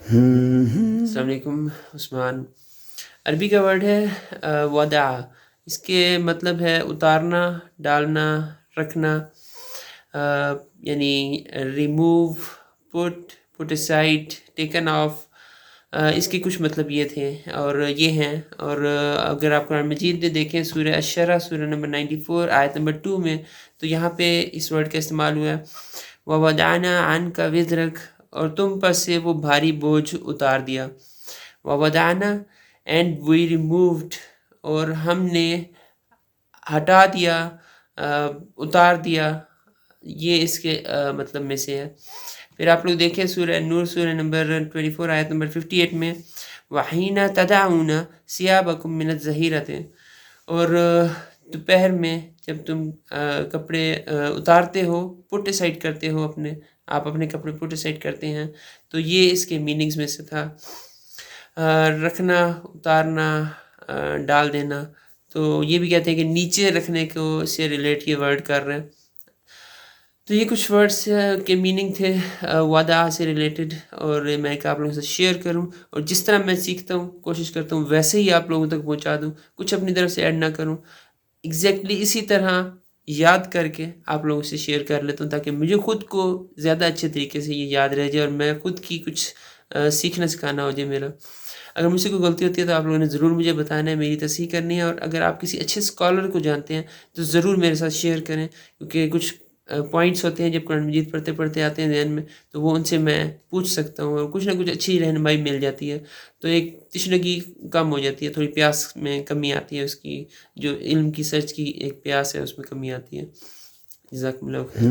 अस्सलाम वालेकुम उस्मान। अरबी का वर्ड है वदा। इसके मतलब है उतारना, डालना, रखना। यानी remove, put aside, taken of. इसके कुछ मतलब ये थे और ये हैं। और अगर आप कुरान मजीद में देखें सूरह अश-शरा सूरह नंबर 94 आयत नंबर 2 में, तो यहाँ पे इस वर्ड का इस्तेमाल हुआ है ववदाना अन्का विज़रक, और तुम पर से वो भारी बोझ उतार दिया। ववदाना एंड वी रिमूव्ड, और हमने हटा दिया, उतार दिया। ये इसके मतलब में से है। फिर आप लोग देखें सूरह नूर सूरह नंबर 24 आयत नंबर 58 में वहीना तदाऊना सियाबकुम मिनत ज़हीरत, और दोपहर में जब तुम कपड़े उतारते हो, पुट साइड करते हो अपने, आप अपने कपड़े पुट साइड करते हैं, तो ये इसके मीनिंग्स में से था। रखना, उतारना, डाल देना। तो ये भी कहते हैं कि नीचे रखने को से रिलेट ये वर्ड कर रहे हैं। तो ये कुछ वर्ड्स के मीनिंग थे वादा से रिलेटेड, और मैं क्या आप लोगों से शेयर करूं, और जिस तरह मैं सीखता हूं कोशिश करता हूं वैसे ही आप लोगों तक पहुंचा दूं, कुछ अपनी तरफ से ऐड ना करूं। एग्जैक्टली इसी तरह याद करके आप लोगों से शेयर कर लेता हूं, ताकि मुझे खुद को ज़्यादा अच्छे तरीके से ये याद रह जाए और मैं खुद की कुछ सीखना सिखाना हो जाए मेरा। अगर मुझसे कोई गलती होती है तो आप लोगों ने ज़रूर मुझे बताना है, मेरी तसहीह करनी है। और अगर आप किसी अच्छे स्कॉलर को जानते हैं तो ज़रूर मेरे साथ शेयर करें, क्योंकि कुछ पॉइंट्स होते हैं जब कुरान मजीद पढ़ते पढ़ते आते हैं ज़हन में, तो वो उनसे मैं पूछ सकता हूँ और कुछ ना कुछ अच्छी रहनुमाई मिल जाती है। तो एक तिश्नगी कम हो जाती है, थोड़ी प्यास में कमी आती है, उसकी जो इल्म की सर्च की एक प्यास है उसमें कमी आती है। जज़ाकल्लाहु खैर।